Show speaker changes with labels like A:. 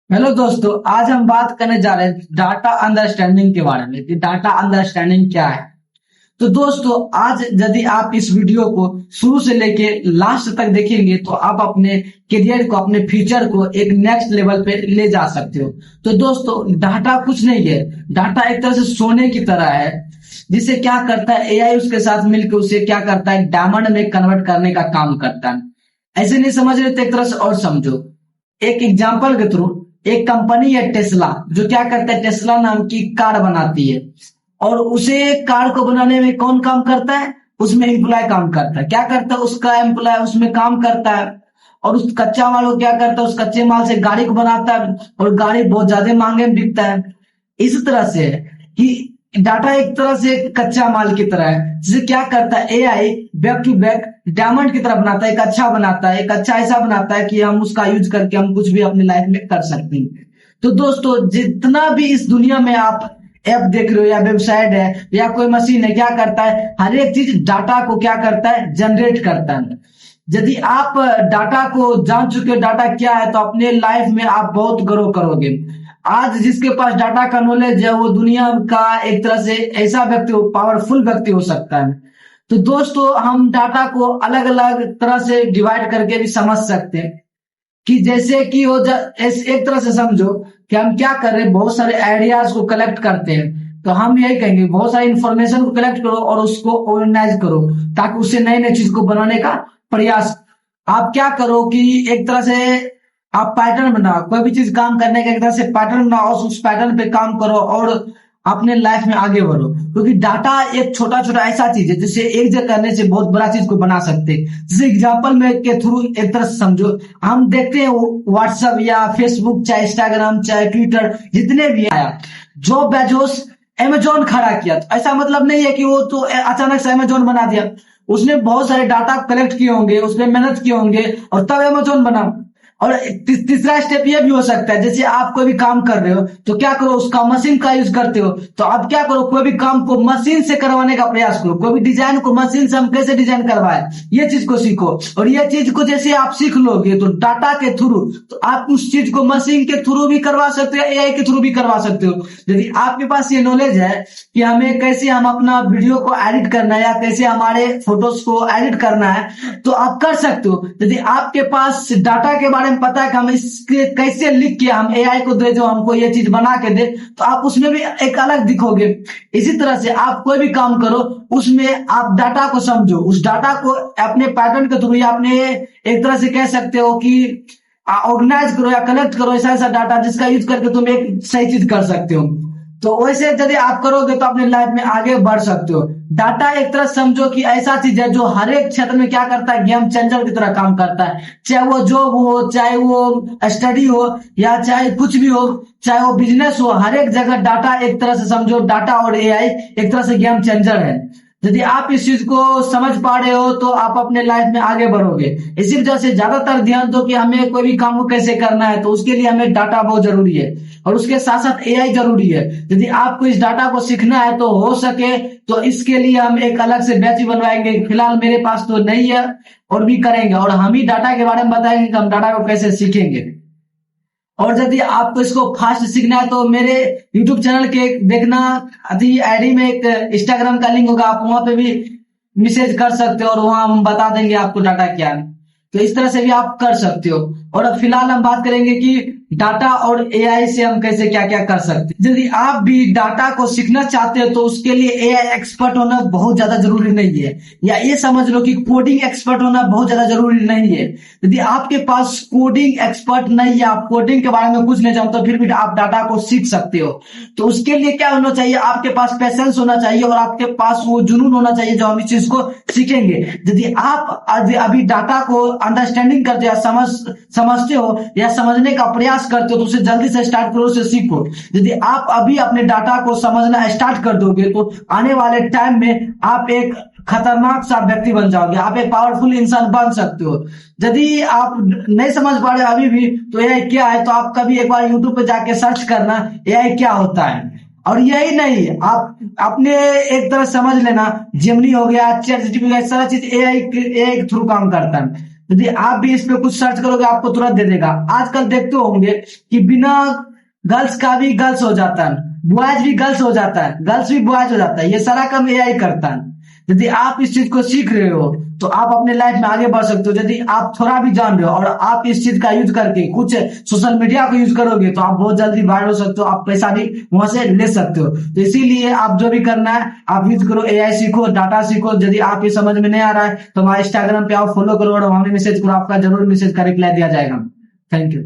A: Hello दोस्तों, आज हम बात करने जा रहे हैं डाटा अंडरस्टैंडिंग के बारे में कि डाटा अंडरस्टैंडिंग क्या है। तो दोस्तों, आज यदि आप इस वीडियो को शुरू से लेके लास्ट तक देखेंगे तो आप अपने करियर को, अपने फ्यूचर को एक नेक्स्ट लेवल पे ले जा सकते हो। तो दोस्तों, डाटा कुछ नहीं है। डाटा एक तरह से सोने की तरह है, जिसे क्या करता है एआई उसके साथ मिलकर उसे क्या करता है, डायमंड में कन्वर्ट करने का काम करता है। ऐसे नहीं समझ रहे तो एक तरह से और समझो। एक एग्जाम्पल के थ्रू, एक कंपनी है टेस्ला, जो क्या करता है, टेस्ला नाम की कार बनाती है। और उसे कार को बनाने में कौन काम करता है? उसमें एम्प्लॉय काम करता है। क्या करता है उसका एम्प्लॉय? उसमें काम करता है। और उस कच्चा माल को क्या करता है, उस कच्चे माल से गाड़ी को बनाता है और गाड़ी बहुत ज्यादा महंगे में बिकता है। इस तरह से है कि डाटा एक तरह से कच्चा माल की तरह है, जिसे क्या करता है AI back to back diamond की तरह बनाता है। एक अच्छा बनाता है, एक अच्छा ऐसा बनाता है कि हम उसका यूज करके हम कुछ भी अपनी लाइफ में कर सकते हैं। तो दोस्तों, जितना भी इस दुनिया में आप ऐप देख रहे हो या वेबसाइट है या कोई मशीन है, क्या करता है, हर एक चीज डाटा को क्या करता है, जनरेट करता है। यदि आप डाटा को जान चुके हो डाटा क्या है, तो अपने लाइफ में आप बहुत ग्रो करोगे। आज जिसके पास डाटा का नॉलेज है वो दुनिया का एक तरह से ऐसा व्यक्ति हो, पावरफुल व्यक्ति हो सकता है। तो दोस्तों, हम डाटा को अलग अलग तरह से डिवाइड करके भी समझ सकते हैं कि जैसे कि एक तरह से समझो कि हम क्या कर रहे हैं, बहुत सारे आइडियाज को कलेक्ट करते हैं। तो हम यही कहेंगे, बहुत सारी इंफॉर्मेशन को कलेक्ट करो और उसको ऑर्गेनाइज करो, ताकि उससे नई नई चीज को बनाने का प्रयास। आप क्या करो कि एक तरह से आप पैटर्न बनाओ, कोई भी चीज काम करने का एक तरह से पैटर्न बनाओ, उस पैटर्न पे काम करो और अपने लाइफ में आगे बढ़ो। क्योंकि डाटा एक छोटा छोटा ऐसा चीज है जिसे एक जगह करने से बहुत बड़ा चीज को बना सकते हैं। जैसे एग्जाम्पल में के थ्रू एक तरह से समझो, हम देखते हैं व्हाट्सएप या फेसबुक, चाहे इंस्टाग्राम, चाहे ट्विटर, जितने भी आया, जो बेजोस अमेजोन खड़ा किया, तो ऐसा मतलब नहीं है कि वो तो अचानक से अमेजोन बना दिया। उसने बहुत सारे डाटा कलेक्ट किए होंगे, उसने मेहनत किए होंगे और तब अमेजोन बना। और तीसरा स्टेप ये भी हो सकता है, जैसे आप कोई भी काम कर रहे हो तो क्या करो, उसका मशीन का यूज करते हो, तो आप क्या करो, कोई भी काम को मशीन से करवाने का प्रयास करो। कोई भी डिजाइन को मशीन से हम कैसे डिजाइन करवाए, ये चीज को सीखो। और ये चीज को जैसे आप सीख लोगे तो डाटा के थ्रू, तो आप उस चीज को मशीन के थ्रू भी करवा सकते हो, एआई के थ्रू भी करवा सकते हो। यदि आपके पास ये नॉलेज है कि हमें कैसे हम अपना वीडियो को एडिट करना है या कैसे हमारे फोटोज को एडिट करना है, तो आप कर सकते हो। यदि आपके पास डाटा के बारे में पता है कि हम इसके कैसे लिख के हम एआई को दे, जो हमको ये चीज बना के दे, तो आप उसमें भी एक अलग दिखोगे। इसी तरह से आप कोई भी काम करो, उसमें आप डाटा को समझो, उस डाटा को अपने पैटर्न के थ्रू या अपने एक तरह से कह सकते हो कि ऑर्गेनाइज करो या कलेक्ट करो ऐसा ऐसा डाटा, जिसका यूज करके तुम एक सही चीज कर सकते हो। तो वैसे यदि आप करोगे तो अपने लाइफ में आगे बढ़ सकते हो। डाटा एक तरह समझो कि ऐसा चीज है जो हर एक क्षेत्र में क्या करता है, गेम चेंजर की तरह काम करता है। चाहे वो जॉब हो, चाहे वो स्टडी हो, या चाहे कुछ भी हो, चाहे वो बिजनेस हो, हर एक जगह डाटा एक तरह से समझो, डाटा और एआई एक तरह से गेम चेंजर है। यदि आप इस चीज को समझ पा रहे हो तो आप अपने लाइफ में आगे बढ़ोगे। इसी वजह से ज्यादातर ध्यान दो कि हमें कोई भी काम को कैसे करना है, तो उसके लिए हमें डाटा बहुत जरूरी है और उसके साथ साथ एआई जरूरी है। यदि आपको इस डाटा को सीखना है तो हो सके तो इसके लिए हम एक अलग से बैच बनवाएंगे। फिलहाल मेरे पास तो नहीं है, और भी करेंगे, और हम ही डाटा के बारे में बताएंगे कि हम डाटा को कैसे सीखेंगे। और यदि आपको इसको फास्ट सीखना है तो मेरे यूट्यूब चैनल के देखना, अभी आईडी में एक इंस्टाग्राम का लिंक होगा, आप वहां पे भी मैसेज कर सकते हो और वहां हम बता देंगे आपको डाटा क्या है। तो इस तरह से भी आप कर सकते हो। और अब फिलहाल हम बात करेंगे कि डाटा और एआई से हम कैसे क्या क्या कर सकते हैं। यदि आप भी डाटा को सीखना चाहते हो तो उसके लिए एआई एक्सपर्ट होना बहुत ज्यादा जरूरी नहीं है, या ये समझ लो कि कोडिंग एक्सपर्ट होना बहुत ज्यादा जरूरी नहीं है। यदि आपके पास कोडिंग एक्सपर्ट नहीं है, आप कोडिंग के बारे में कुछ नहीं जानते, तो फिर भी आप डाटा को सीख सकते हो। तो उसके लिए क्या होना चाहिए, आपके पास पैशंस होना चाहिए और आपके पास वो जुनून होना चाहिए जो हम इस चीज को सीखेंगे। यदि आप अभी डाटा को अंडरस्टैंडिंग करते हो, समझते हो या समझने का प्रयास करते हो, तो उसे जल्दी से स्टार्ट करो, उसे सीखो। यदि आप अभी अपने डाटा को समझना स्टार्ट कर दोगे तो आने वाले टाइम में आप एक खतरनाक सा व्यक्ति बन जाओगे, आप एक पावरफुल इंसान बन सकते हो। यदि आप नहीं समझ पा रहे अभी भी तो एआई क्या है, तो आप कभी एक बार यूट्यूब पे जाके सर्च करना एआई क्या होता है। और यही नहीं, आप अपने एक तरह समझ लेना, जेमिनी हो गया, चैट जीपीटी हो गया, सारा चीज एआई के थ्रू काम करता है। यदि आप भी इस पे कुछ सर्च करोगे आपको तुरंत दे देगा। आजकल देखते होंगे कि बिना गर्ल्स का भी गर्ल्स हो जाता है, बॉयज भी गर्ल्स हो जाता है, गर्ल्स भी बॉयज हो जाता है, ये सारा काम एआई करता है। यदि आप इस चीज को सीख रहे हो तो आप अपने लाइफ में आगे बढ़ सकते हो। यदि आप थोड़ा भी जान रहे हो और आप इस चीज का यूज करके कुछ सोशल मीडिया को यूज करोगे तो आप बहुत जल्दी वायरल हो सकते हो, आप पैसा भी वहां से ले सकते हो। तो इसीलिए आप जो भी करना है आप यूज करो, एआई सीखो, डाटा सीखो। यदि आप ये समझ में नहीं आ रहा है तो हमारे इंस्टाग्राम पे आप फॉलो करो और वहां मैसेज करो, आपका जरूर मैसेज का रिप्लाई दिया जाएगा। Thank you.